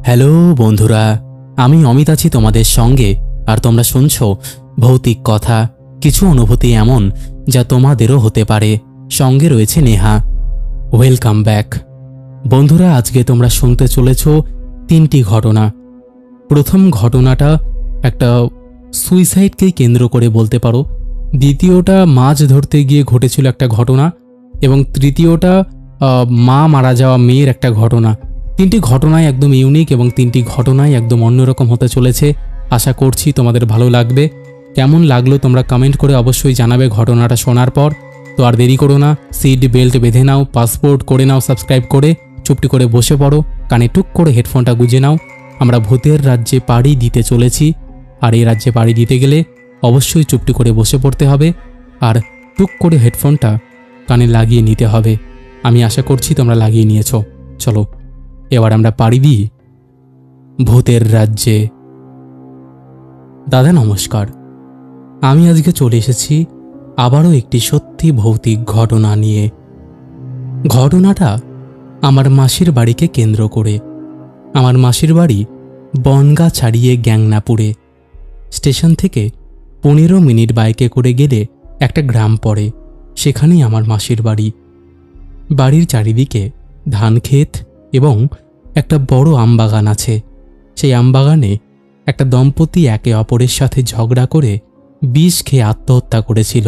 Hello বন্ধুরা, আমি অমিত আছি তোমাদের সঙ্গে। আর তোমরা শুনছো ভৌতিক কথা, কিছু অনুভূতি এমন যা তোমাদেরও হতে পারে। সঙ্গে রয়েছে নেহা। ওয়েলকাম ব্যাক বন্ধুরা। আজকে তোমরা শুনতে চলেছ তিনটি ঘটনা। প্রথম ঘটনাটা একটা সুইসাইডকেই কেন্দ্র করে বলতে পারো। দ্বিতীয়টা মাছ ধরতে গিয়ে ঘটেছিল একটা ঘটনা, এবং তৃতীয়টা মা মারা যাওয়া মেয়ের একটা ঘটনা। তিনটি ঘটনাই একদম ইউনিক এবং তিনটি ঘটনাই একদম অন্যরকম হতে চলেছে। আশা করছি তোমাদের ভালো লাগবে। কেমন লাগলো তোমরা কমেন্ট করে অবশ্যই জানাবে ঘটনাটা শোনার পর। তো আর দেরি করো না, সিট বেল্ট বেঁধে নাও, পাসপোর্ট করে নাও, সাবস্ক্রাইব করে চুপটি করে বসে পড়ো, কানে টুক করে হেডফোনটা গুঁজে নাও। আমরা ভূতের রাজ্যে পাড়ি দিতে চলেছি। আর এই রাজ্যে পাড়ি দিতে গেলে অবশ্যই চুপটি করে বসে পড়তে হবে আর টুক করে হেডফোনটা কানে লাগিয়ে নিতে হবে। আমি আশা করছি তোমরা লাগিয়ে নিয়েছো। চলো এবার আমরা পাড়ি দিই ভূতের রাজ্যে। দাদা নমস্কার, আমি আজকে চলে এসেছি আবারও একটি সত্যি ভৌতিক ঘটনা নিয়ে। ঘটনাটা আমার মাসির বাড়িকে কেন্দ্র করে। আমার মাসির বাড়ি বনগা ছাড়িয়ে গ্যাংনাপুরে। স্টেশন থেকে 15 মিনিট বাইকে করে গেলে একটা গ্রাম পড়ে, সেখানেই আমার মাসির বাড়ি। বাড়ির চারিদিকে ধান ক্ষেত এবং একটা বড় আমবাগান আছে। সেই আমবাগানে একটা দম্পতি একে অপরের সাথে ঝগড়া করে বিষ খেয়ে আত্মহত্যা করেছিল।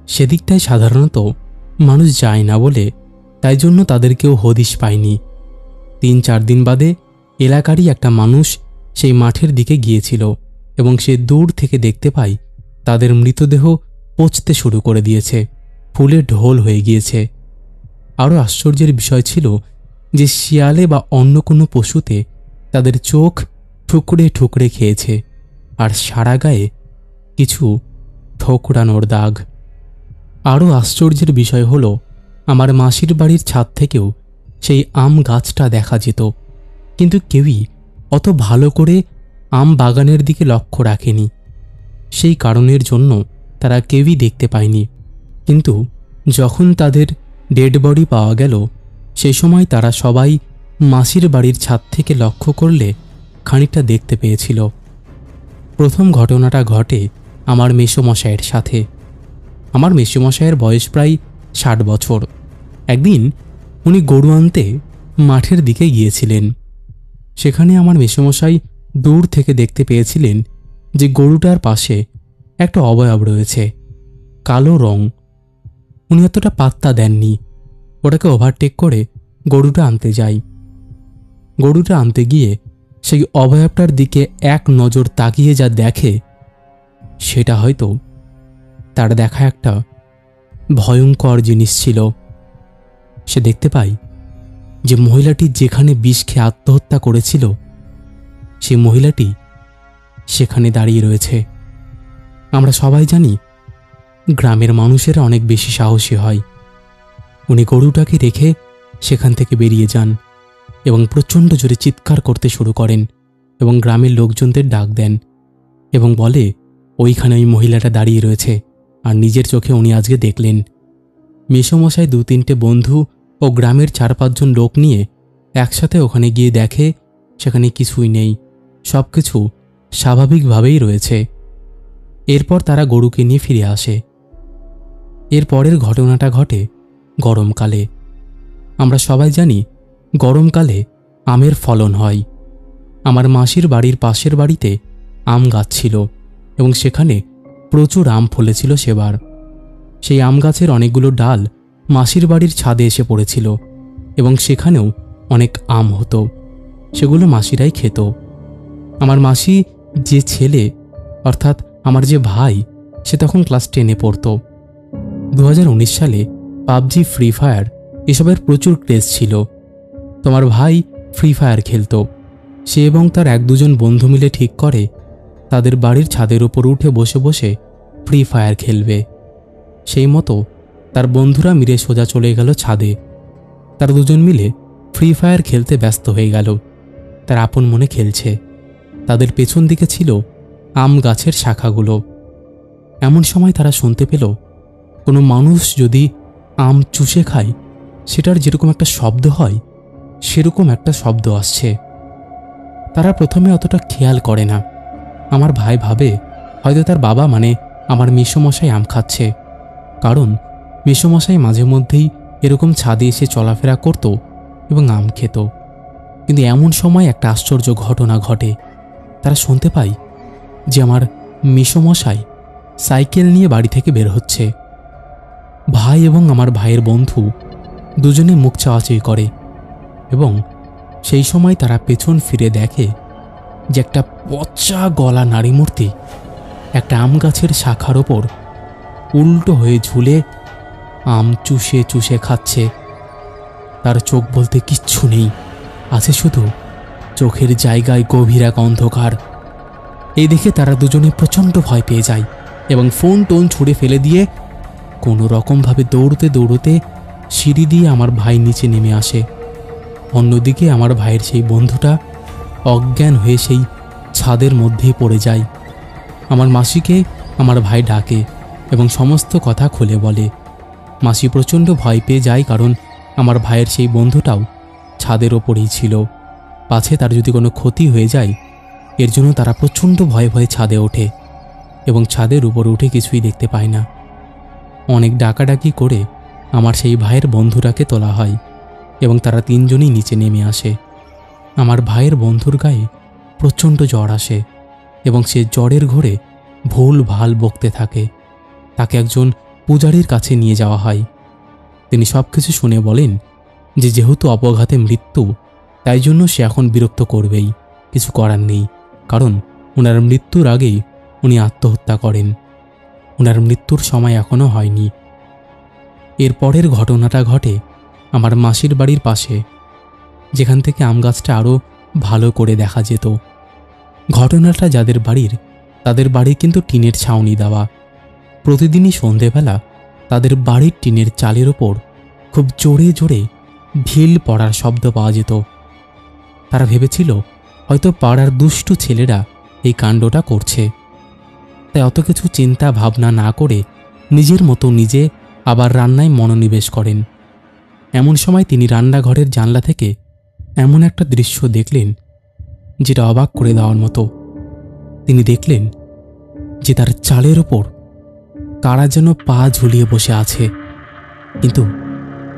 সেদিকটায় সাধারণত মানুষ যায় না বলে তাই জন্য তাদের কেউ হদিশ পায়নি। 3-4 দিন বাদে এলাকারই একটা মানুষ সেই মাঠের দিকে গিয়েছিল এবং সে দূর থেকে দেখতে পায় তাদের মৃতদেহ পচতে শুরু করে দিয়েছে, ফুলে ঢোল হয়ে গিয়েছে। আরও আশ্চর্যের বিষয় ছিল যে শিয়ালে বা অন্য কোনো পশুতে তাদের চোখ ঠুকরে ঠুকরে খেয়েছে, আর সারা গায়ে কিছু ঠোকরানোর দাগ। আরও আশ্চর্যের বিষয় হলো আমার মাসির বাড়ির ছাদ থেকেও সেই আম গাছটা দেখা যেত, কিন্তু কেউই অত ভালো করে আম বাগানের দিকে লক্ষ্য রাখেনি। সেই কারণের জন্য তারা কেউই দেখতে পায়নি। কিন্তু যখন তাদের ডেড বডি পাওয়া গেল সেই সময় তারা সবাই মাসির বাড়ির ছাদ থেকে লক্ষ্য করলে খানিকটা দেখতে পেয়েছিল। প্রথম ঘটনাটা ঘটে আমার মেসোমশাইয়ের সাথে। আমার মেসোমশাইয়ের বয়স প্রায় 60 বছর। একদিন উনি গরু আনতে মাঠের দিকে গিয়েছিলেন। সেখানে আমার মেসোমশাই দূর থেকে দেখতে পেয়েছিলেন যে গরুটার পাশে একটা অবয়ব রয়েছে, কালো রং। উনি অতটা পাত্তা দেননি, ওটাকে ওভারটেক করে গরুটা আনতে যাই। গরুটা আনতে গিয়ে সেই অবয়বটার দিকে এক নজর তাকিয়ে যা দেখে, সেটা হয়তো তার দেখা একটা ভয়ঙ্কর জিনিস ছিল। সে দেখতে পায় যে মহিলাটি যেখানে বিষ খেয়ে আত্মহত্যা করেছিল সেই মহিলাটি সেখানে দাঁড়িয়ে রয়েছে। আমরা সবাই জানি গ্রামের মানুষেরা অনেক বেশি সাহসী হয়। উনি গরুটাকে রেখে সেখান থেকে বেরিয়ে যান এবং প্রচণ্ড জোরে চিৎকার করতে শুরু করেন এবং গ্রামের লোকজনদের ডাক দেন এবং বলে ওইখানে ওই মহিলাটা দাঁড়িয়ে রয়েছে আর নিজের চোখে উনি আজকে দেখলেন। মেসোমশাই 2-3টে বন্ধু ও গ্রামের 4-5 জন লোক নিয়ে একসাথে ওখানে গিয়ে দেখে সেখানে কিছুই নেই, সব কিছু স্বাভাবিকভাবেই রয়েছে। এরপর তারা গরুকে নিয়ে ফিরে আসে। এর পরের ঘটনাটা ঘটে গরমকালে। আমরা সবাই জানি গরমকালে আমের ফলন হয়। আমার মাসির বাড়ির পাশের বাড়িতে আম গাছ ছিল এবং সেখানে প্রচুর আম ফলেছিল সেবার। সেই আম গাছের অনেকগুলো ডাল মাসির বাড়ির ছাদে এসে পড়েছিল এবং সেখানেও অনেক আম হতো, সেগুলো মাসিরাই খেত। আমার মাসি যে ছেলে, অর্থাৎ আমার যে ভাই, সে তখন ক্লাস 10-এ পড়ত। 2019 সালে পাবজি, ফ্রি ফায়ার এসবের প্রচুর ক্রেজ ছিল। তোমার ভাই ফ্রি ফায়ার খেলত। সে এবং তার 1-2 জন বন্ধু মিলে ঠিক করে তাদের বাড়ির ছাদের উপর উঠে বসে বসে ফ্রি ফায়ার খেলবে। সেই মতো তার বন্ধুরা মিলে সোজা চলে গেল ছাদে। তার 2 জন মিলে ফ্রি ফায়ার খেলতে ব্যস্ত হয়ে গেল। তার আপন মনে খেলছে। তাদের পেছন দিকে ছিল আম গাছের শাখাগুলো। এমন সময় তারা শুনতে পেল কোনো মানুষ যদি আম চুষে খায় সেটার যেরকম একটা শব্দ হয় সেরকম একটা শব্দ আসছে। তারা প্রথমে অতটা খেয়াল করে না। আমার ভাই ভাবে হয়তো তার বাবা মানে আমার মেসোমশাই আম খাচ্ছে, কারণ মেসোমশাই মাঝে মধ্যেই এরকম ছাদে এসে চলাফেরা করত এবং আম খেত। কিন্তু এমন সময় একটা আশ্চর্য ঘটনা ঘটে। তারা শুনতে পায় যে আমার মেসোমশাই সাইকেল নিয়ে বাড়ি থেকে বের হচ্ছে। ভাই এবং আমার ভাইয়ের বন্ধু দুজনে মুখ চাওয়াচাই করে এবং সেই সময় তারা পেছন ফিরে দেখে যে একটা পচা গলা নারী মূর্তি একটা আম গাছের শাখার ওপর উল্টো হয়ে ঝুলে আম চুষে চুষে খাচ্ছে। তার চোখ বলতে কিচ্ছু নেই, আছে শুধু চোখের জায়গায় গভীর এক অন্ধকার। এই দেখে তারা দুজনে প্রচণ্ড ভয় পেয়ে যায় এবং ফোন টোন ছুঁড়ে ফেলে দিয়ে কোনো রকমভাবে দৌড়তে দৌড়তে সিঁড়ি দিয়ে আমার ভাই নিচে নেমে আসে। অন্যদিকে আমার ভাইয়ের সেই বন্ধুটা অজ্ঞান হয়ে সেই ছাদের মধ্যেই পড়ে যায়। আমার মাসিকে আমার ভাই ডাকে এবং সমস্ত কথা খুলে বলে। মাসি প্রচণ্ড ভয় পেয়ে যায়, কারণ আমার ভাইয়ের সেই বন্ধুটাও ছাদের ওপরেই ছিল। পাছে তার যদি কোনো ক্ষতি হয়ে যায়, এর জন্য তারা প্রচণ্ড ভয়ে ভয়ে ছাদে ওঠে এবং ছাদের উপরে উঠে কিছুই দেখতে পায় না। অনেক ডাকাডাকি করে আমার সেই ভাইয়ের বন্ধুটাকে তোলা হয় এবং তারা তিনজনই নিচে নেমে আসে। আমার ভাইয়ের বন্ধুর গায়ে প্রচণ্ড জ্বর আসে এবং সে জ্বরের ঘোরে ভুল ভাল বকতে থাকে। তাকে একজন পূজারীর কাছে নিয়ে যাওয়া হয়। তিনি সব কিছু শুনে বলেন যে যেহেতু অপঘাতে মৃত্যু, তাই জন্য সে এখন বিরক্ত করবেই, কিছু করার নেই, কারণ ওনার মৃত্যুর আগেই উনি আত্মহত্যা করেন। ওনার মৃত্যুর সময় এখনও হয়নি। এর পরের ঘটনাটা ঘটে আমার মাসির বাড়ির পাশে, যেখান থেকে আম গাছটা আরও ভালো করে দেখা যেত। ঘটনাটা যাদের বাড়ির, তাদের বাড়ি কিন্তু টিনের ছাউনি দেওয়া। প্রতিদিনই সন্ধেবেলা তাদের বাড়ির টিনের চালের ওপর খুব জোরে জোরে ঢিল পড়ার শব্দ পাওয়া যেত। তারা ভেবেছিল হয়তো পাড়ার দুষ্টু ছেলেরা এই কাণ্ডটা করছে। তাই অত কিছু চিন্তা ভাবনা না করে নিজের মতো নিজে আবার রান্নায় মনোনিবেশ করেন। এমন সময় তিনি রান্নাঘরের জানলা থেকে এমন একটা দৃশ্য দেখলেন যেটা অবাক করে দেওয়ার মতো। তিনি দেখলেন যে তার চালের ওপর কারা যেন পা ঝুলিয়ে বসে আছে, কিন্তু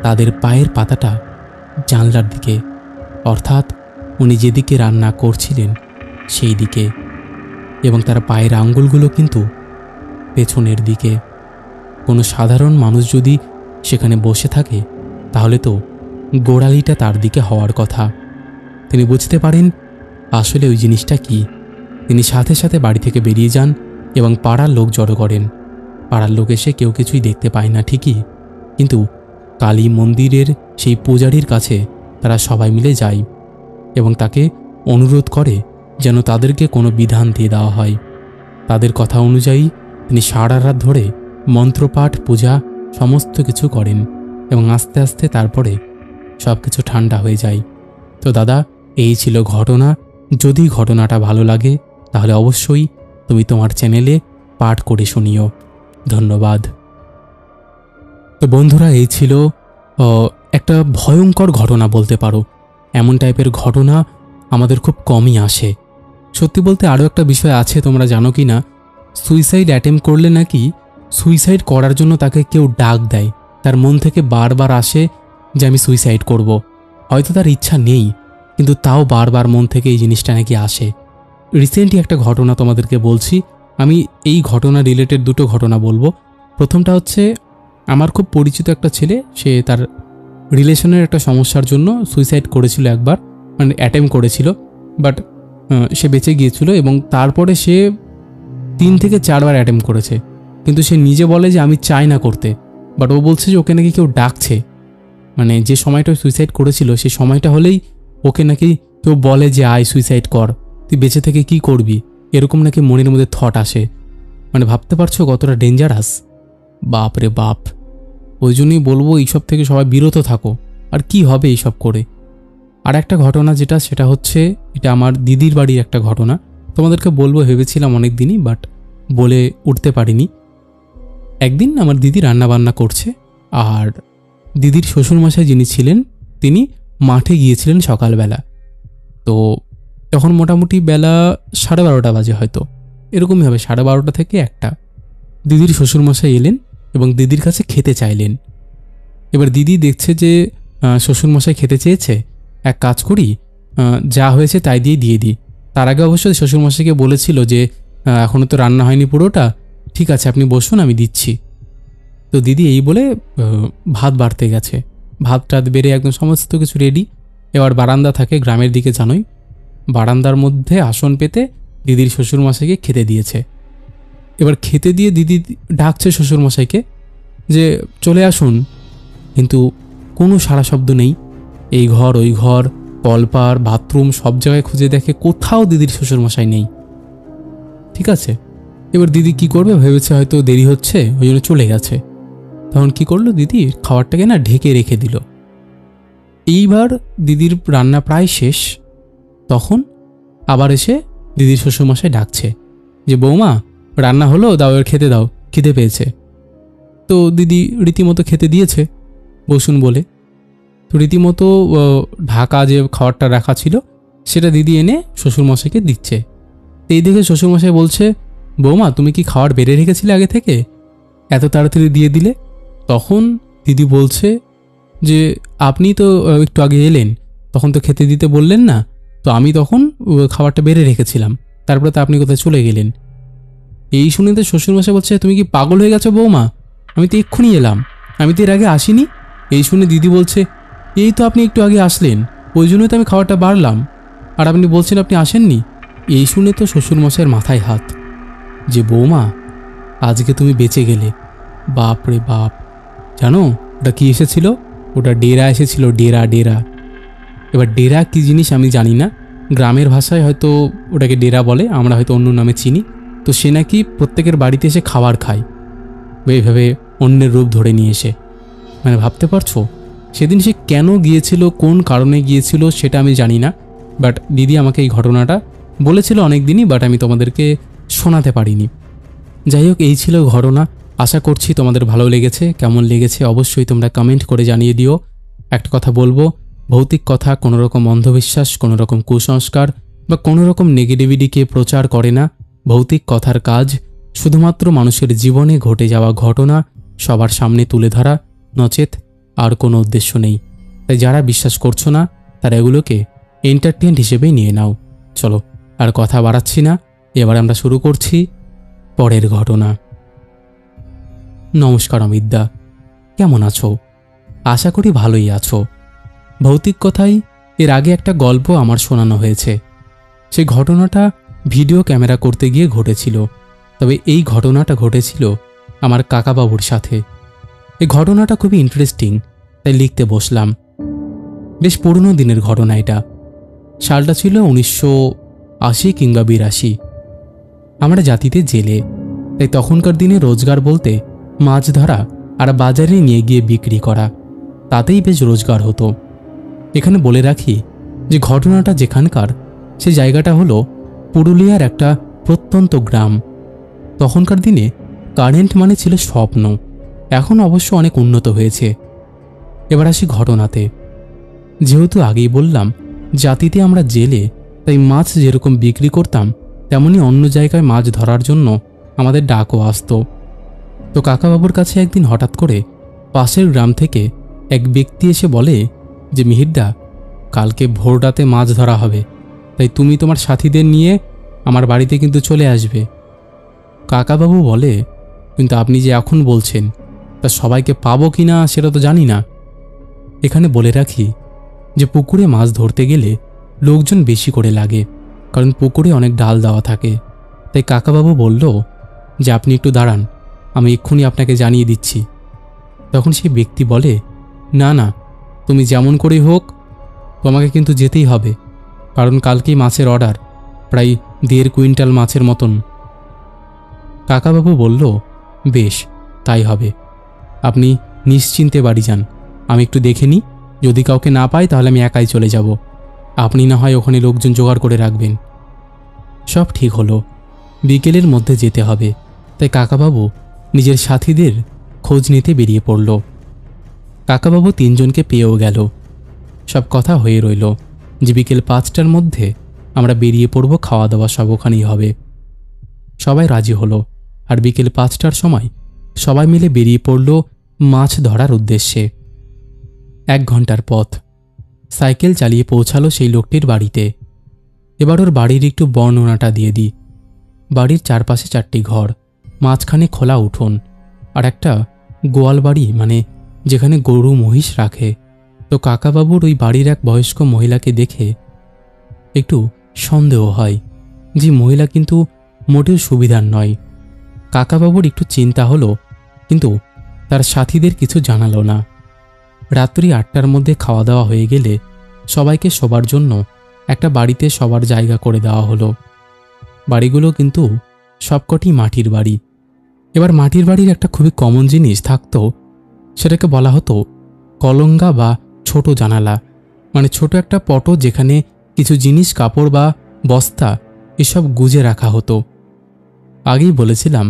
তাদের পায়ের পাতাটা জানলার দিকে, অর্থাৎ উনি যেদিকে রান্না করছিলেন সেই দিকে, এবং তার পায়ের আঙ্গুলগুলো কিন্তু পেছনের দিকে। কোনো সাধারণ মানুষ যদি সেখানে বসে থাকে তাহলে তো গোড়ালিটা তার দিকে হওয়ার কথা। তিনি বুঝতে পারেন আসলে ওই জিনিসটা কি। তিনি সাথে সাথে বাড়ি থেকে বেরিয়ে যান এবং পাড়ার লোক জড়ো করেন। পাড়ার লোক এসে কেউ কিছুই দেখতে পায় না ঠিকই, কিন্তু কালী মন্দিরের সেই পূজারীর কাছে তারা সবাই মিলে যায় এবং তাকে অনুরোধ করে যেন তাদেরকে কোনো বিধান দিয়ে দেওয়া হয়। তাদের কথা অনুযায়ী তিনি সারা রাত ধরে মন্ত্রপাঠ, পূজা সমস্ত কিছু করেন এবং আস্তে আস্তে তারপরে সব কিছু ঠান্ডা হয়ে যায়। তো দাদা, এই ছিল ঘটনা। যদি ঘটনাটা ভালো লাগে তাহলে অবশ্যই তুমি তোমার চ্যানেলে পাঠ করে শুনিও। ধন্যবাদ। তো বন্ধুরা, এই ছিল একটা ভয়ঙ্কর ঘটনা বলতে পারো। এমন টাইপের ঘটনা আমাদের খুব কমই আসে। সত্যি বলতে আরও একটা বিষয় আছে, তোমরা জানো কি না, সুইসাইড অ্যাটেম্প করলে নাকি সুইসাইড করার জন্য তাকে কেউ ডাক দেয়। তার মন থেকে বারবার আসে যে আমি সুইসাইড করব। হয়তো তার ইচ্ছা নেই, কিন্তু তাও বারবার মন থেকে এই জিনিসটা নাকি আসে। রিসেন্টলি একটা ঘটনা তোমাদেরকে বলছি। আমি এই ঘটনা রিলেটেড দুটো ঘটনা বলবো। প্রথমটা হচ্ছে, আমার খুব পরিচিত একটা ছেলে, সে তার রিলেশনের একটা সমস্যার জন্য সুইসাইড করেছিল একবার, মানে অ্যাটেম্প করেছিল, বাট সে বেঁচে গিয়েছিল এবং তারপরে সে 3 থেকে 4 বার অ্যাটেম্প করেছে। কিন্তু সে নিজে বলে যে আমি চাই না করতে, বাট ও বলছে যে ওকে নাকি কেউ ডাকছে। মানে যে সময়টা সুইসাইড করেছিল সেই সময়টা হলেই ওকে নাকি কেউ বলে যে আয় সুইসাইড কর, তুই বেঁচে থেকে কি করবি, এরকম নাকি মনের মধ্যে থট আসে। মানে ভাবতে পারছো কতটা ডেঞ্জারাস? বাপ রে বাপ। ওই জন্যই বলবো এইসব থেকে সবাই বিরত থাকো। আর কি হবে এইসব করে। আর একটা ঘটনা সেটা হচ্ছে, এটা আমার দিদির বাড়ির একটা ঘটনা। তোমাদেরকে বলবো ভেবেছিলাম অনেক দিনই, বাট বলে উঠতে পারিনি। একদিন আমার দিদি রান্নাবান্না করছে, আর দিদির শ্বশুরমশাই যিনি ছিলেন তিনি মাঠে গিয়েছিলেন সকালবেলা। তো তখন মোটামুটি বেলা 12:30 বাজে, হয়তো এরকমই হবে, 12:30 থেকে 1টা। দিদির শ্বশুরমশাই এলেন এবং দিদির কাছে খেতে চাইলেন। এবার দিদি দেখছে যে শ্বশুরমশাই খেতে চেয়েছে, এক কাজ করি, যা হয়েছে তাই দিয়ে দিই। তার আগে অবশ্যই শ্বশুরমশাইকে বলেছিল যে এখনও তো রান্না হয়নি পুরোটা, ঠিক আছে আপনি বসুন আমি দিচ্ছি। তো দিদি এই বলে ভাত বাড়তে গেছে। ভাত টাত বেড়ে একদম সমস্ত কিছু রেডি। এবার বারান্দা থাকে গ্রামের দিকে, জানোই, বারান্দার মধ্যে আসন পেতে দিদির শ্বশুরমশাইকে খেতে দিয়েছে। এবার খেতে দিয়ে দিদি ডাকছে শ্বশুরমশাইকে যে চলে আসুন, কিন্তু কোনো সাড়া শব্দ নেই। এই ঘর ওই ঘর, কলপার, বাথরুম সব জায়গায় খুঁজে দেখে, কোথাও দিদির শ্বশুরমশাই নেই। ঠিক আছে, এবার দিদি কি করবে ভেবেছে হয়তো দেরি হচ্ছে, ওই জন্য চলে গেছে। তখন কি করলো, দিদি খাবারটাকে না ঢেকে রেখে দিল। এইবার দিদির রান্না প্রায় শেষ, তখন আবার এসে দিদির শ্বশুরমশাই ডাকছে যে বৌমা রান্না হলো, দাও এবার খেতে দাও, খিদে পেয়েছে। তো দিদি রীতিমতো খেতে দিয়েছে বসুন বলে। তো রীতিমতো ঢাকা যে খাবারটা রাখা ছিল সেটা দিদি এনে শ্বশুরমশাইকে দিচ্ছে। এই দেখে শ্বশুরমশাই বলছে, বৌমা তুমি কি খাবার বেড়ে রেখেছিলে আগে থেকে, এত তাড়াতাড়ি দিয়ে দিলে? তখন দিদি বলছে যে আপনি তো একটু আগে এলেন, তখন তো খেতে দিতে বললেন না, তো আমি তখন খাবারটা বেড়ে রেখেছিলাম, তারপরে তো আপনি কোথায় চলে গেলেন। এই শুনে তো শ্বশুরমশাই বলছে, তুমি কি পাগল হয়ে গেছো বৌমা, আমি তো এক্ষুনি এলাম, আমি তো এর আগে আসিনি। এই শুনে দিদি বলছে, এই তো আপনি একটু আগে আসলেন, ওই জন্যই তো আমি খাবারটা বাড়লাম, আর আপনি বলছেন আপনি আসেননি। এই শুনে তো শ্বশুরমশাইয়ের মাথায় হাত, যে বৌমা আজকে তুমি বেঁচে গেলে। বাপ রে বাপ, জানো ওটা কি এসেছিল? ওটা ডেরা এসেছিল, ডেরা ডেরা। এবার ডেরা কি জিনিস আমি জানি না, গ্রামের ভাষায় হয়তো ওটাকে ডেরা বলে, আমরা হয়তো অন্য নামে চিনি। তো সে নাকি প্রত্যেকের বাড়িতে এসে খাবার খায়, এইভাবে অন্যের রূপ ধরে নিয়ে এসে। মানে ভাবতে পারছো সেদিন সে কেন গিয়েছিল, কোন কারণে গিয়েছিল সেটা আমি জানি না, বাট দিদি আমাকে এই ঘটনাটা বলেছিল অনেক দিনই, বাট আমি তোমাদেরকে শোনাতে পারিনি। যাই হোক, এই ছিল ঘটনা। আশা করছি তোমাদের ভালো লেগেছে। কেমন লেগেছে অবশ্যই তোমরা কমেন্ট করে জানিয়ে দিও। একটা কথা বলবো, ভৌতিক কথা কোনো রকম অন্ধবিশ্বাস, কোনো রকম কুসংস্কার বা কোনো রকম নেগেটিভিটিকে প্রচার করে না। ভৌতিক কথার কাজ শুধুমাত্র মানুষের জীবনে ঘটে যাওয়া ঘটনা সবার সামনে তুলে ধরা, নচেত আর কোনো উদ্দেশ্য নেই। তাই যারা বিশ্বাস করছো না তারা এগুলোকে এন্টারটেইনমেন্ট হিসেবেই নিয়ে নাও। চলো আর কথা বাড়াচ্ছি না, এবার আমরা শুরু করছি পরের ঘটনা। নমস্কার অমিতদা, কেমন আছো? আশা করি ভালোই আছো। ভৌতিক কথাই এর আগে একটা গল্প আমার শোনানো হয়েছে। সেই ঘটনাটা ভিডিও ক্যামেরা করতে গিয়ে ঘটেছিল, তবে এই ঘটনাটা ঘটেছিল আমার কাকাবাবুর সাথে। এই ঘটনাটা খুবই ইন্টারেস্টিং, তাই লিখতে বসলাম। বেশ পুরনো দিনের ঘটনা এটা। সালটা ছিল 1980 কিংবা 82। আমরা জাতিতে জেলে, তাই তখনকার দিনে রোজগার বলতে মাছ ধরা আর বাজারে নিয়ে গিয়ে বিক্রি করা, তাতেই বেশ রোজগার হতো। এখানে বলে রাখি যে ঘটনাটা যেখানকার, সে জায়গাটা হলো পুরুলিয়ার একটা প্রত্যন্ত গ্রাম। তখনকার দিনে কারেন্ট মানে ছিল স্বপ্ন, এখন অবশ্য অনেক উন্নত হয়েছে। এবার আসি ঘটনাতে। যেহেতু আগেই বললাম জাতিতে আমরা জেলে, তাই মাছ যেরকম বিক্রি করতাম তেমনি অন্য জায়গায় মাছ ধরার জন্য আমাদের ডাকও আসতো। তো কাকাবাবুর কাছে একদিন হঠাৎ করে পাশের গ্রাম থেকে এক ব্যক্তি এসে বলে যে মিহিরদা, কালকে ভোর রাতে মাছ ধরা হবে, তাই তুমি তোমার সাথীদের নিয়ে আমার বাড়িতে কিন্তু চলে আসবে। কাকাবাবু বলে, কিন্তু আপনি যে এখন বলছেন তা সবাইকে পাবো কি না সেটা তো জানি না। এখানে বলে রাখি যে পুকুরে মাছ ধরতে গেলে লোকজন বেশি করে লাগে, কারণ পুকুরে অনেক ডাল দেওয়া থাকে। তাই কাকাবাবু বলল যে আপনি একটু দাঁড়ান, আমি এক্ষুনি আপনাকে জানিয়ে দিচ্ছি। তখন সেই ব্যক্তি বলে, না না, তুমি যেমন করেই হোক তোমাকে কিন্তু যেতেই হবে, কারণ কালকেই মাছের অর্ডার, প্রায় 1.5 কুইন্টাল মাছের মতন। কাকাবাবু বলল, বেশ তাই হবে, আপনি নিশ্চিন্তে বাড়ি যান, আমি একটু দেখে নিই, যদি কাউকে না পাই তাহলে আমি একাই চলে যাব, আপনি না হয় ওখানে লোকজন জোগাড় করে রাখবেন। সব ঠিক হলো, বিকেলের মধ্যে যেতে হবে, তাই কাকাবাবু নিজের সাথীদের খোঁজ নিতে বেরিয়ে পড়ল। কাকাবাবু 3 জনকে পেয়েও গেল। সব কথা হয়ে রইল যে বিকেল 5টার মধ্যে আমরা বেরিয়ে পড়ব, খাওয়া দাওয়া সব ওখানেই হবে। সবাই রাজি হলো, আর বিকেল 5টার সময় সবাই মিলে বেরিয়ে পড়ল মাছ ধরার উদ্দেশ্যে। 1 ঘন্টার পথ সাইকেল চালিয়ে পৌঁছালো সেই লোকটির বাড়িতে। এবার ওর বাড়ির একটু বর্ণনাটা দিয়ে দিই। বাড়ির চারপাশে 4টি ঘর, মাঝখানে খোলা উঠোন, আর একটা গোয়াল বাড়ি, মানে যেখানে গরু মহিষ রাখে। তো কাকাবাবুর ওই বাড়ির এক বয়স্ক মহিলাকে দেখে একটু সন্দেহ হয় যে মহিলা কিন্তু মোটেও সুবিধার নয়। কাকাবাবুর একটু চিন্তা হলো, কিন্তু তার সাথীদের কিছু জানালো না। রাত্রি 8টার মধ্যে খাওয়া দাওয়া হয়ে গেলে সবাইকে শোবার জন্য একটা বাড়িতে সবার জায়গা করে দেওয়া হলো। বাড়িগুলো কিন্তু সবকটি মাটির বাড়ি। এবার মাটির বাড়ির একটা খুবই কমন জিনিস থাকতো, সেটাকে বলা হতো কলঙ্গা বা ছোট জানালা, মানে ছোট একটা পটো যেখানে কিছু জিনিস, কাপড় বা বস্তা এসব গুজে রাখা হতো। আগেই বলেছিলাম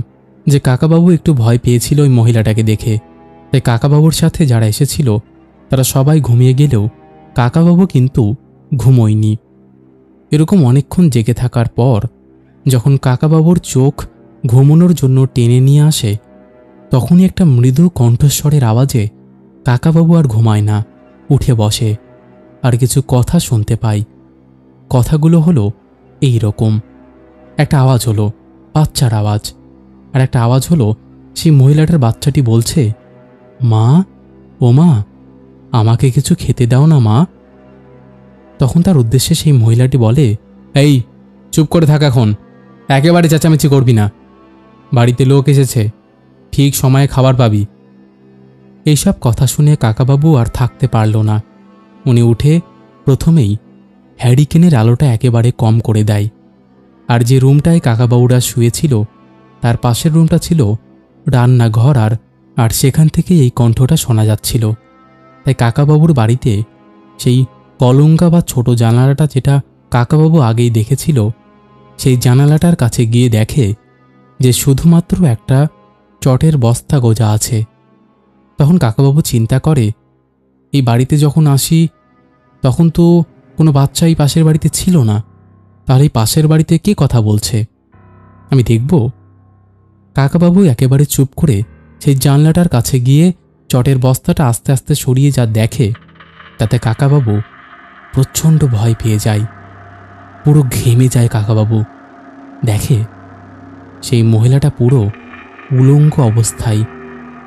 যে কাকাবাবু একটু ভয় পেয়েছিল ওই মহিলাটাকে দেখে, তাই কাকাবাবুর সাথে যারা এসেছিল তারা সবাই ঘুমিয়ে গেলেও কাকাবাবু কিন্তু ঘুমোয়নি। এরকম অনেকক্ষণ জেগে থাকার পর যখন কাকাবাবুর চোখ ঘুমানোর জন্য টেনে নিয়ে আসে, তখনই একটা মৃদু কণ্ঠস্বরের আওয়াজে কাকাবাবু আর ঘুমায় না, উঠে বসে আর কিছু কথা শুনতে পায়। কথাগুলো হলো এই রকম। একটা আওয়াজ হলো বাচ্চার আওয়াজ, আর একটা আওয়াজ হলো সেই মহিলাটার বাচ্চাটি বলছে, মা, ও মা, আমাকে কিছু খেতে দাও না মা। তখন তার উদ্দেশ্যে সেই মহিলাটি বলে, এই চুপ করে থাক, এখন একেবারে চেঁচামেচি করবি না, বাড়িতে লোক এসেছে, ঠিক সময়ে খাবার পাবি। এইসব কথা শুনে কাকাবাবু আর থাকতে পারল না। উনি উঠে প্রথমেই হ্যারিকেনের আলোটা একেবারে কম করে দেয়, আর যে রুমটায় কাকাবাবুরা শুয়েছিল তার পাশের রুমটা ছিল রান্নাঘর, আর সেখান থেকে এই কণ্ঠটা শোনা যাচ্ছিল। তাই কাকাবাবুর বাড়িতে সেই কলঙ্গা বা ছোট জানালাটা, যেটা কাকাবাবু আগেই দেখেছিল, সেই জানালাটার কাছে গিয়ে দেখে যে শুধুমাত্র একটা চটের বস্তা গোজা আছে। তখন কাকাবাবু চিন্তা করে, এই বাড়িতে যখন আসি তখন তো কোনো বাচ্চা এই পাশের বাড়িতে ছিল না, তাহলে এই পাশের বাড়িতে কে কথা বলছে, আমি দেখব। কাকাবাবু একেবারে চুপ করে সেই জানলাটার কাছে গিয়ে চটের বস্তাটা আস্তে আস্তে সরিয়ে যা দেখে, তাতে কাকাবাবু প্রচণ্ড ভয় পেয়ে যায়, পুরো ঘেমে যায়। কাকাবাবু দেখে সেই মহিলাটা পুরো উলঙ্গ অবস্থায়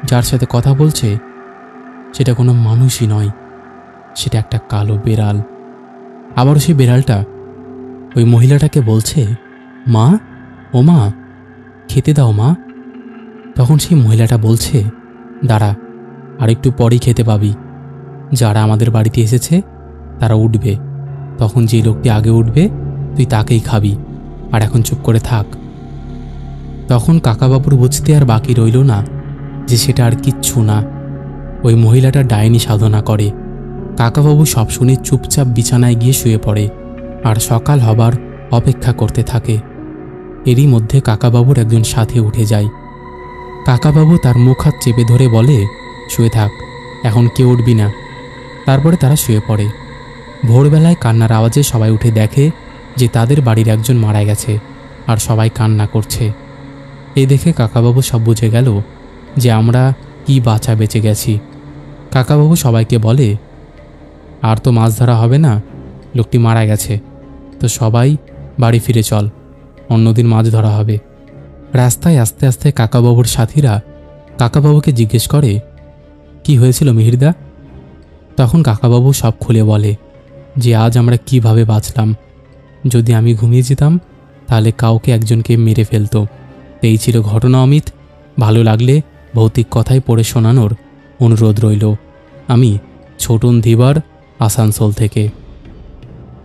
যার সাথে কথা বলছে সেটা কোনো মানুষই নয়, সেটা একটা কালো বেড়াল। আবারও সেই বেড়ালটা ওই মহিলাটাকে বলছে, মা, ও মা, খেতে দাও মা। তখন সেই মহিলাটা বলছে, দাঁড়া, আর একটু পরেই খেতে পাবি, যারা আমাদের বাড়িতে এসেছে তারা উঠবে, তখন যে লোকটি আগে উঠবে তুই তাকেই খাবি, আর এখন চুপ করে থাক। তখন কাকাবাবুর বুঝতে আর বাকি রইল না যে সেটা আর কিচ্ছু না, ওই মহিলাটা ডাইনি সাধনা করে। কাকাবাবু সব শুনে চুপচাপ বিছানায় গিয়ে শুয়ে পড়ে আর সকাল হবার অপেক্ষা করতে থাকে। এরই মধ্যে কাকাবাবুর একজন সাথী উঠে যায়। কাকাবাবু তার মুখ হাত চেপে ধরে বলে, শুয়ে থাক, এখন কেউ উঠবি না। তারপরে তারা শুয়ে পড়ে। ভোরবেলায় কান্নার আওয়াজে সবাই উঠে দেখে যে তাদের বাড়ির একজন মারা গেছে, আর সবাই কান্না করছে। এই দেখে কাকাবাবু সব বুঝে গেল যে আমরা কি বাঁচা বেঁচে গেছি। কাকাবাবু সবাইকে বলে, আর তো মাছ ধরা হবে না, লোকটি মারা গেছে, তো সবাই বাড়ি ফিরে চল, অন্যদিন মাছ ধরা হবে। রাস্তায় আস্তে আস্তে কাকাবাবুর সাথীরা কাকাবাবুকে জিজ্ঞেস করে, কি হয়েছিল মিহিরদা? তখন কাকাবাবু সব খুলে বলে যে আজ আমরা কিভাবে বাঁচলাম। যদি আমি ঘুমিয়ে যেতাম তাহলে কাউকে একজনকে মেরে ফেলতো। এই ছিল ঘটনা অমিত। ভালো লাগলে ভৌতিক কথাই পড়ে শোনানোর অনুরোধ রইল। আমি ছোটন ধীবর, আসানসোল থেকে।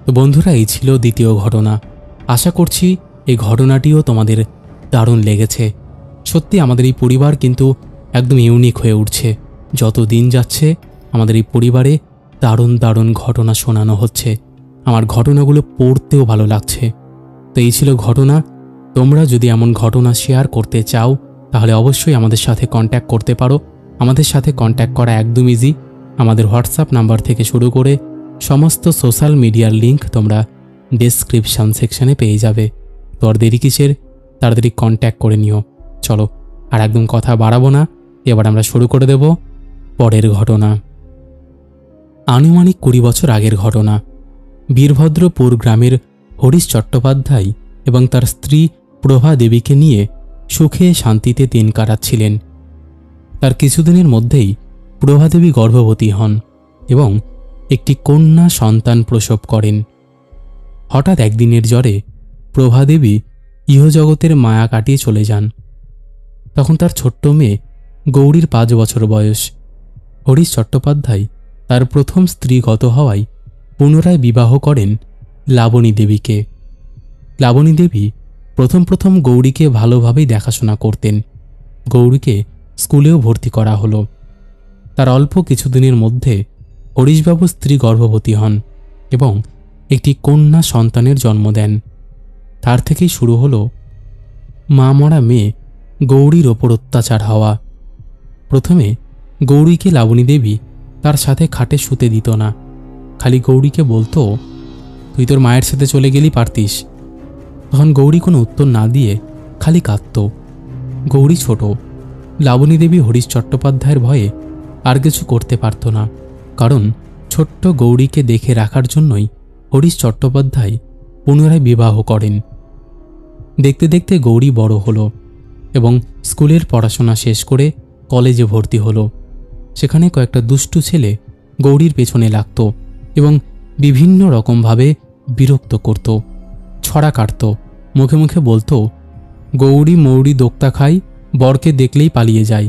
তো বন্ধুরা, এই ছিল দ্বিতীয় ঘটনা। আশা করছি এই ঘটনাটিও তোমাদের দারুণ লেগেছে। সত্যি আমাদের এই পরিবার কিন্তু একদম ইউনিক হয়ে উঠছে। যত দিন যাচ্ছে আমাদের এই পরিবারে দারুণ দারুণ ঘটনা শোনানো হচ্ছে। আমার ঘটনাগুলো পড়তেও ভালো লাগছে। তো এই ছিল ঘটনা। তোমরা যদি এমন ঘটনা শেয়ার করতে চাও তাহলে অবশ্যই আমাদের সাথে কন্ট্যাক্ট করতে পারো। আমাদের সাথে কন্ট্যাক্ট করা একদম ইজি। আমাদের হোয়াটসঅ্যাপ নাম্বার থেকে শুরু করে সমস্ত সোশ্যাল মিডিয়ার লিঙ্ক তোমরা ডেসক্রিপশন সেকশনে পেয়ে যাবে। তো আর দেরি কিসের, তাড়াতাড়ি কন্ট্যাক্ট করে নিও। চলো আর একদম কথা বাড়াবো না, এবার আমরা শুরু করে দেব পরের ঘটনা। আনুমানিক 20 বছর আগের ঘটনা। বীরভদ্রপুর গ্রামের হরিশ চট্টোপাধ্যায় এবং তার স্ত্রী প্রভা দেবীকে নিয়ে সুখে শান্তিতে দিন কাটাচ্ছিলেন। তার কিছুদিনের মধ্যেই প্রভা দেবী গর্ভবতী হন এবং একটি কন্যা সন্তান প্রসব করেন। হঠাৎ একদিনের জ্বরে প্রভা দেবী ইহজগতের মায়া কাটিয়ে চলে যান। তখন তার ছোট্ট মেয়ে গৌরীর 5 বছর বয়স। হরিশ চট্টোপাধ্যায় তার প্রথম স্ত্রী গত হওয়ায় পুনরায় বিবাহ করেন লাবণী দেবীকে। লাবণী দেবী প্রথম গৌরীকে ভালোভাবেই দেখাশোনা করতেন। গৌরীকে স্কুলেও ভর্তি করা হলো। তার অল্প কিছুদিনের মধ্যে হরিশবাবু স্ত্রী গর্ভবতী হন এবং একটি কন্যা সন্তানের জন্ম দেন। তার থেকেই শুরু হলো মা মরা মেয়ে গৌরীর ওপর অত্যাচার হওয়া। প্রথমে গৌরীকে লাবণী দেবী তার সাথে খাটে শুতে দিত না, খালি গৌরীকে বলতো, তুই তোর মায়ের সাথে চলে গেলি পারতিস। তখন গৌরী কোনো উত্তর না দিয়ে খালি কাঁদত। গৌরী ছোট, লাবণী দেবী হরিশ চট্টোপাধ্যায়ের ভয়ে আর কিছু করতে পারত না, কারণ ছোট্ট গৌরীকে দেখে রাখার জন্যই হরিশ চট্টোপাধ্যায় পুনরায় বিবাহ করেন। দেখতে দেখতে গৌরী বড় হলো এবং স্কুলের পড়াশোনা শেষ করে কলেজে ভর্তি হলো। সেখানে কয়েকটা দুষ্টু ছেলে গৌরীর পেছনে লাগত এবং বিভিন্ন রকমভাবে বিরক্ত করত, ছড়া কাটত, মুখে মুখে বলতো, গৌরী মৌরি দোক্তা খাই, বরকে দেখলেই পালিয়ে যায়।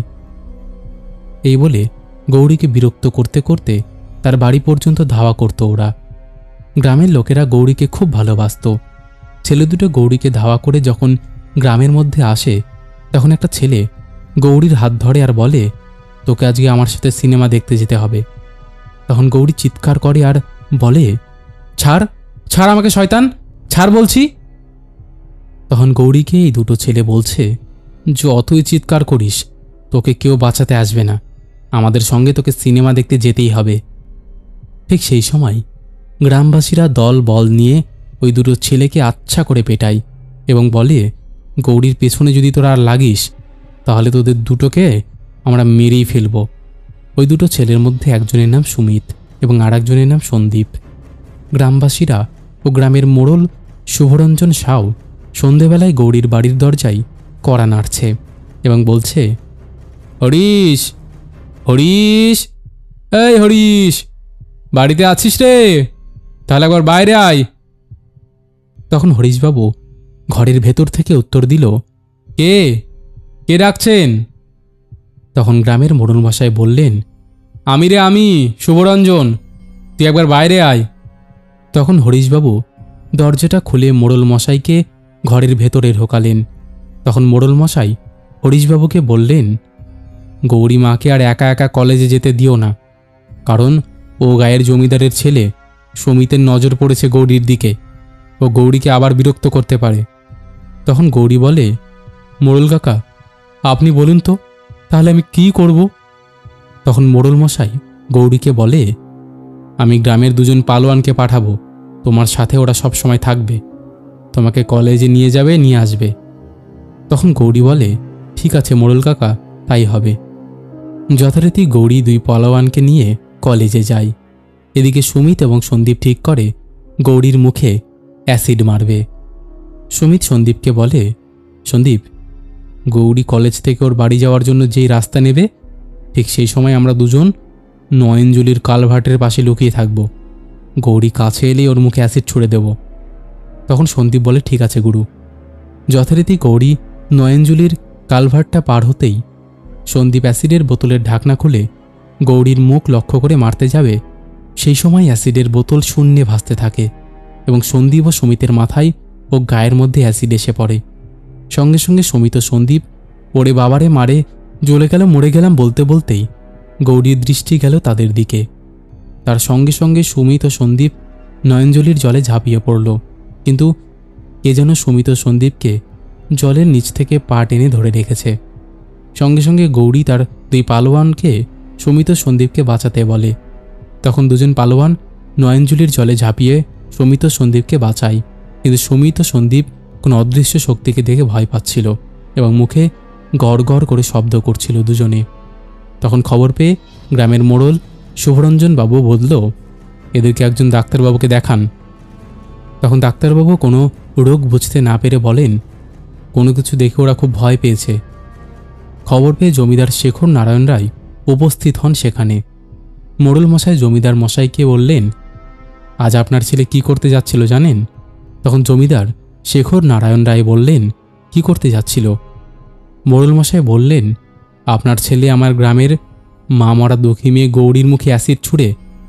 এই বলে গৌরীকে বিরক্ত করতে করতে তার বাড়ি পর্যন্ত ধাওয়া করত ওরা। গ্রামের লোকেরা গৌরীকে খুব ভালোবাসত। ছেলে দুটো গৌরীকে ধাওয়া করে যখন গ্রামের মধ্যে আসে, তখন একটা ছেলে গৌরীর হাত ধরে আর বলে, তোকে আজকে আমার সাথে সিনেমা দেখতে যেতে হবে। তখন গৌরী চিৎকার করে আর বলে, ছাড় ছাড় আমাকে শয়তান, ছাড় বলছি। তখন গৌরীকে এই দুটো ছেলে বলছে, যতই চিৎকার করিস তোকে কেউ বাঁচাতে আসবে না, আমাদের সঙ্গে তোকে সিনেমা দেখতে যেতেই হবে। ঠিক সেই সময় গ্রামবাসীরা দল বল নিয়ে ওই দুটো ছেলেকে আচ্ছা করে পেটায় এবং বলে, গৌরীর পেছনে যদি তোরা আর লাগিস তাহলে তোদের দুটোকে আমরা মেরেই ফেলব। ওই দুটো ছেলের মধ্যে একজনের নাম সুমিত এবং আর একজনের নাম সন্দীপ। গ্রামবাসীরা ও গ্রামের মোড়ল শুভরঞ্জন সাউ সন্ধেবেলায় গৌরীর বাড়ির দরজায় কড়া নাড়ছে এবং বলছে, হরিশ হরিশ, এই হরিশ, বাড়িতে আছিস রে? তাহলে একবার বাইরে আয়। তখন হরিশবাবু ঘরের ভেতর থেকে উত্তর দিল, কে কে ডাকছেন? তখন গ্রামের মোড়ল মশাই বললেন, আমি রে, আমি শুভরঞ্জন, তুই একবার বাইরে আয়। তখন হরিশবাবু দরজাটা খুলে মোড়ল মশাইকে ঘরের ভেতরে ঢোকালেন। তখন মোড়ল মশাই হরিশবাবুকে বললেন, গৌরী মাকে আর একা একা কলেজে যেতে দিও না, কারণ ও গায়ের জমিদারের ছেলে সমিতের নজর পড়েছে গৌরীর দিকে, ও গৌরীকে আবার বিরক্ত করতে পারে। তখন গৌরী বলে, মোড়ল কাকা আপনি বলুন তো, তাহলে আমি কি করব? তখন মোড়ল মশাই গৌরীকে বলে, আমি গ্রামের 2জন পালোয়ানকে পাঠাবো, তোমার সাথে ওরা সব সময় থাকবে, তোমাকে কলেজে নিয়ে যাবে, নিয়ে আসবে। তখন গৌরী বলে, ঠিক আছে মোড়ল কাকা, তাই হবে। যথারীতি গৌরী 2 পালোয়ানকে নিয়ে কলেজে যায়। এদিকে সুমিত এবং সন্দীপ ঠিক করে গৌরীর মুখে অ্যাসিড মারবে। সুমিত সন্দীপকে বলে, সন্দীপ, গৌরী কলেজ থেকে ওর বাড়ি যাওয়ার জন্য যেই রাস্তা নেবে, ঠিক সেই সময় আমরা 2জন নয়নজুলির কালভার্টের পাশে লুকিয়ে থাকব। গৌরী কাছে এলেই ওর মুখে অ্যাসিড ছুড়ে দেব। তখন সন্দীপ বলে, ঠিক আছে গুরু। যথারীতি গৌরী নয়নজুলির কালভার্টটা পার হতেই সন্দীপ অ্যাসিডের বোতলের ঢাকনা খুলে গৌরীর মুখ লক্ষ্য করে মারতে যাবে। সেই সময় অ্যাসিডের বোতল শূন্যে ভাসতে থাকে এবং সন্দীপ ও সমিতের মাথায় ও গায়ের মধ্যে অ্যাসিড এসে পড়ে। সঙ্গে সঙ্গে সমিত ও সন্দীপ ওরে বাবারে মারে, জ্বলে গেল, মরে গেলাম বলতে বলতেই গৌরীর দৃষ্টি গেল তাদের দিকে। তার সঙ্গে সঙ্গে সুমিত ও সন্দীপ নয়নজলির জলে ঝাঁপিয়ে পড়ল, কিন্তু কে যেন সুমিত ও সন্দীপকে জলের নিচ থেকে পা টেনে ধরে রেখেছে। সঙ্গে সঙ্গে গৌরী তার 2 পালোয়ানকে সুমিত ও সন্দীপকে বাঁচাতে বলে। তখন 2জন পালোয়ান নয়নজলির জলে ঝাঁপিয়ে সুমিত ও সন্দীপকে বাঁচাই, কিন্তু সুমিত ও সন্দীপ কোনো অদৃশ্য শক্তিকে দেখে ভয় পাচ্ছিল এবং মুখে গড় গড় করে শব্দ করছিল দুজনে। তখন খবর পেয়ে গ্রামের মোড়ল শুভরঞ্জন বাবু বলল, এদেরকে একজন ডাক্তারবাবুকে দেখান। তখন ডাক্তারবাবু কোনো রোগ বুঝতে না পেরে বলেন, কোনো কিছু দেখে ওরা খুব ভয় পেয়েছে। খবর পেয়ে জমিদার শেখর নারায়ণ রায় উপস্থিত হন সেখানে। মোড়ল মশাই জমিদার মশাইকে বললেন, আজ আপনার ছেলে কি করতে যাচ্ছিল জানেন? তখন জমিদার শেখর নারায়ণ রায় বললেন, কি করতে যাচ্ছিল? মোড়ল মশাই বললেন, আপনার ছেলে আমার গ্রামের মা মরা দুঃখী মেয়ে গৌরীর মুখে অ্যাসিড ছুঁড়ে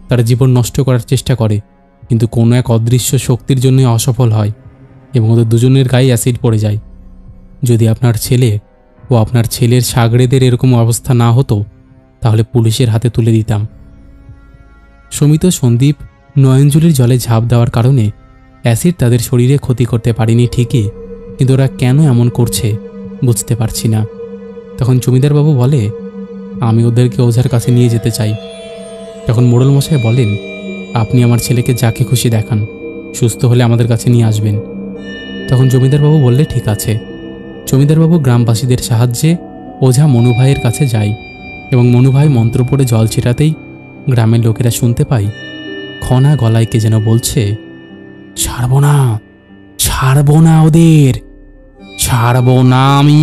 তার জীবন নষ্ট করার চেষ্টা করে, কিন্তু কোনো এক অদৃশ্য শক্তির জন্য অসফল হয় এবং ওদের দুজনের গায়ে অ্যাসিড পড়ে যায়। যদি আপনার ছেলে ও আপনার ছেলের সাগরেদের এরকম অবস্থা না হতো তাহলে পুলিশের হাতে তুলে দিতাম। সুমিত সন্দীপ নয়নজুলির জলে ঝাঁপ দেওয়ার কারণে অ্যাসিড তাদের শরীরে ক্ষতি করতে পারেনি ঠিকই, কিন্তু ওরা কেন এমন করছে বুঝতে পারছি না। তখন জমিদারবাবু বলে, আমি ওদেরকে ওঝার কাছে নিয়ে যেতে চাই। তখন মোড়ল মশাই বলেন, আপনি আমার ছেলেকে যাকে খুশি দেখান, সুস্থ হলে আমাদের কাছে নিয়ে আসবেন। তখন জমিদারবাবু বললে, ঠিক আছে। জমিদারবাবু গ্রামবাসীদের সাহায্যে ওঝা মনুভাইয়ের কাছে যায় এবং মনুভাই মন্ত্র পড়ে জল ছিটাতেই গ্রামের লোকেরা শুনতে পায় খনা গলায় কে যেন বলছে, ছাড়বো না, ছাড়বো না ওদের, ছাড়বো না আমি।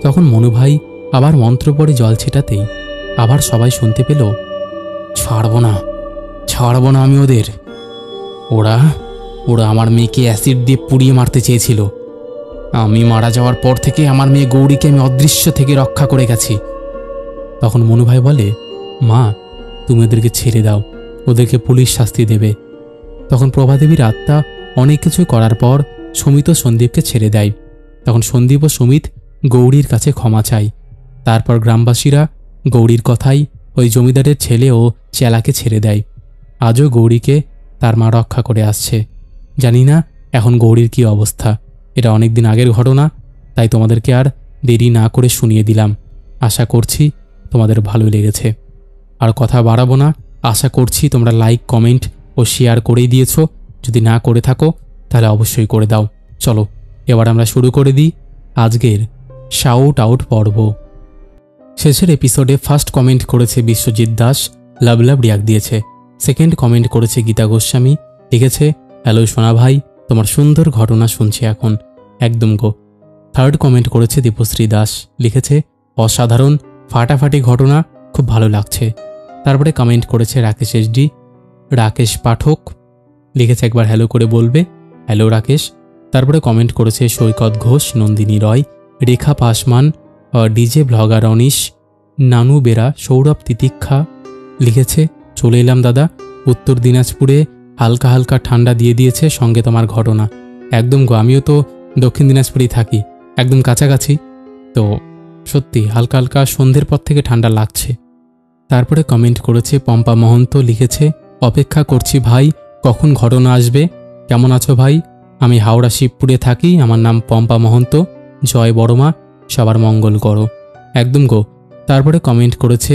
তখন মনুভাই আবার মন্ত্র পড়ে জল ছিটাতেই আবার সবাই শুনতে পেল, ছাড়বো না, ছাড়বো না আমি ওদের। ওরা ওরা আমার মেয়েকে অ্যাসিড দিয়ে পুড়িয়ে মারতে চেয়েছিল। আমি মারা যাওয়ার পর থেকে আমার মেয়ে গৌরীকে আমি অদৃশ্য থেকে রক্ষা করে গেছি। তখন মনুভাই বলে, মা তুমি ওদেরকে ছেড়ে দাও, ওদেরকে পুলিশ শাস্তি দেবে। তখন প্রভাদেবীর আত্মা অনেক কিছু করার পর সুমিত ও সন্দীপকে ছেড়ে দেয়। তখন সন্দীপ ও সুমিত গৌরীর কাছে ক্ষমা চায়। তারপর গ্রামবাসীরা গৌরীর কথাই ওই জমিদারের ছেলে ও চেলাকে ছেড়ে দেয়। আজও গৌরীকে তার মা রক্ষা করে আসছে। জানি না এখন গৌরীর কী অবস্থা। এটা অনেক দিন আগের ঘটনা, তাই তোমাদেরকে আর দেরি না করে শুনিয়ে দিলাম। আশা করছি তোমাদের ভালো লেগেছে। আর কথা বাড়াবো না, আশা করছি তোমরা লাইক, কমেন্ট ও শেয়ার করেই দিয়েছ। যদি না করে থাকো তাহলে অবশ্যই করে দাও। চলো এবার আমরা শুরু করে দিই আজকের শাউট আউট পর্ব। শেষের এপিসোডে ফার্স্ট কমেন্ট করেছে বিশ্বজিৎ দাস, লাভ লাভ রিয়াক্ট দিয়েছে। সেকেন্ড কমেন্ট করেছে গীতা গোস্বামী, লিখেছে, হ্যালো সোনা ভাই, তোমার সুন্দর ঘটনা শুনছি এখন, একদম গো। থার্ড কমেন্ট করেছে দীপশ্রী দাস, লিখেছে, অসাধারণ ফাটাফাটি ঘটনা, খুব ভালো লাগছে। তারপরে কমেন্ট করেছে রাকেশ এসডি, রাকেশ পাঠক, লিখেছে একবার হ্যালো করে বলবে, হ্যালো রাকেশ। তারপরে কমেন্ট করেছে সৈকত ঘোষ, নন্দিনী রয়, রেখা পাসমান, ডিজে ব্লগার অনিশ, নানু বেরা, সৌরভ তিতিক্ষা, লিখেছে, চলে এলাম দাদা, উত্তর দিনাজপুরে হালকা হালকা ঠান্ডা দিয়ে দিয়েছে, সঙ্গে তোমার ঘটনা। একদম গো, আমিও তো দক্ষিণ দিনাজপুরেই থাকি, একদম কাছাকাছি, তো সত্যি হালকা হালকা সন্ধ্যের পর থেকে ঠান্ডা লাগছে। তারপরে কমেন্ট করেছে পম্পা মহন্ত, লিখেছে, অপেক্ষা করছি ভাই, কখন ঘটনা আসবে। কেমন আছো ভাই? আমি হাওড়া শিবপুরে থাকি, আমার নাম পম্পা মহন্ত, জয় বড়মা, সবার মঙ্গল করো। একদম গো। তারপরে কমেন্ট করেছে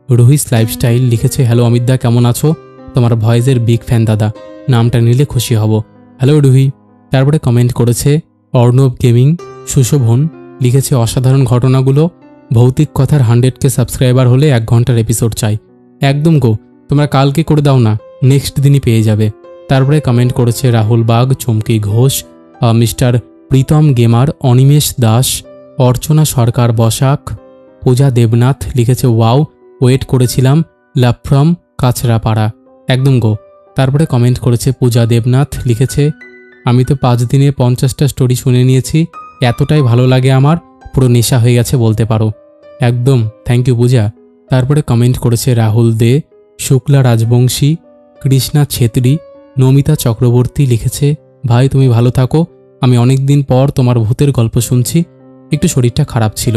রুহিস লাইফস্টাইল, লিখেছে, হ্যালো অমিতদা, কেমন আছো? তোমার ভয়েসের বিগ ফ্যান দাদা, নামটা নিলে খুশি হব। হ্যালো রুহি। তারপরে কমেন্ট করেছে অর্ণব গেমিং সুশোভন, লিখেছে, অসাধারণ ঘটনাগুলো, ভৌতিক কথার 100K সাবস্ক্রাইবার হলে 1 ঘন্টার এপিসোড চাই। একদম গো, তোমরা কালকে করে দাও না, নেক্সট দিনই পেয়ে যাবে। তারপরে কমেন্ট করেছে রাহুল বাগ, চমকি ঘোষ, মিস্টার প্রীতম গেমার, অনিমেষ দাস, অর্চনা সরকার বসাক, পূজা দেবনাথ, লিখেছে, ওয়াও, ওয়েট করেছিলাম, লাভ ফ্রম কাছড়াপাড়া। একদম গো। তারপরে কমেন্ট করেছে পূজা দেবনাথ, লিখেছে, আমি তো 5 দিনে 50টা স্টোরি শুনে নিয়েছি, এতটাই ভালো লাগে আমার, পুরো নেশা হয়ে গেছে বলতে পারো। একদম, থ্যাংক ইউ পূজা। তারপরে কমেন্ট করেছে রাহুল দে, শুক্লা রাজবংশী, কৃষ্ণা ছেত্রী, নমিতা চক্রবর্তী, লিখেছে, ভাই তুমি ভালো থাকো, আমি অনেক দিন পর তোমার ভূতের গল্প শুনছি, একটু শরীরটা খারাপ ছিল।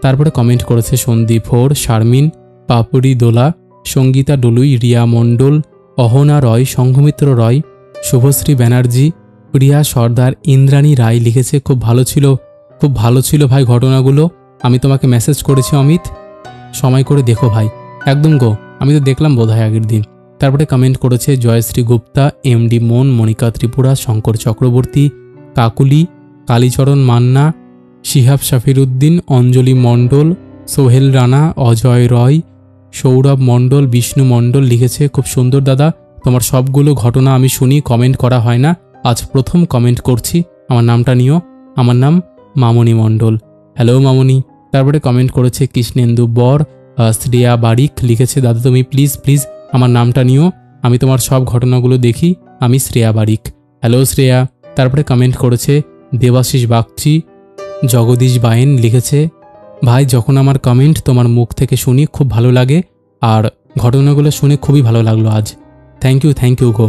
তারপরে কমেন্ট করেছে সন্দীপ হোর, শারমিন, পাপড়ি দোলা, সঙ্গীতা ডলুই, রিয়া মণ্ডল, অহনা রয়, সংঘমিত্র রয়, শুভশ্রী ব্যানার্জি, প্রিয়া সর্দার, ইন্দ্রাণী রায়, লিখেছে, খুব ভালো ছিল, খুব ভালো ছিল ভাই ঘটনাগুলো, আমি তোমাকে মেসেজ করেছি অমিত, সময় করে দেখো ভাই। একদম গো, আমি তো দেখলাম বোধহয় আগের দিন। তারপরে কমেন্ট করেছে জয়শ্রী গুপ্তা, এমডি মন, মনিকা ত্রিপুরা, শঙ্কর চক্রবর্তী, কাকুলি, কালীচরণ মান্না, শিহাব শাফিরুদ্দিন, অঞ্জলি মণ্ডল, সোহেল রানা, অজয় রয়, সৌরভ মণ্ডল, বিষ্ণু মণ্ডল লিখেছে খুব সুন্দর দাদা, তোমার সবগুলো ঘটনা আমি শুনি, কমেন্ট করা হয় না, আজ প্রথম কমেন্ট করছি, আমার নামটা নিও। আমার নাম মামনি মণ্ডল। হ্যালো মামনি। তারপরে কমেন্ট করেছে কৃষ্ণেন্দু বর, শ্রেয়া বারিক লিখেছে দাদা তুমি প্লিজ প্লিজ আমার নামটা নিও, আমি তোমার সব ঘটনাগুলো দেখি, আমি শ্রেয়া বারিক। হ্যালো শ্রেয়া। তারপরে কমেন্ট করেছে দেবাশিস বাগচি, জগদীশ বায়েন লিখেছে ভাই যখন আমার কমেন্ট তোমার মুখ থেকে শুনি খুব ভালো লাগে, আর ঘটনাগুলো শুনে খুবই ভালো লাগলো আজ। থ্যাংক ইউ গো।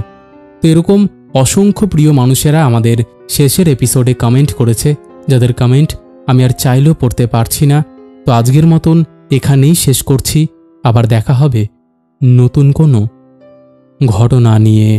তো এরকম অসংখ্য প্রিয় মানুষেরা আমাদের শেষের এপিসোডে কমেন্ট করেছে, যাদের কমেন্ট আমি আর চাইলেও পড়তে পারছি না। তো আজকের মতন এখানেই শেষ করছি, আবার দেখা হবে নতুন কোনো ঘটনা নিয়ে।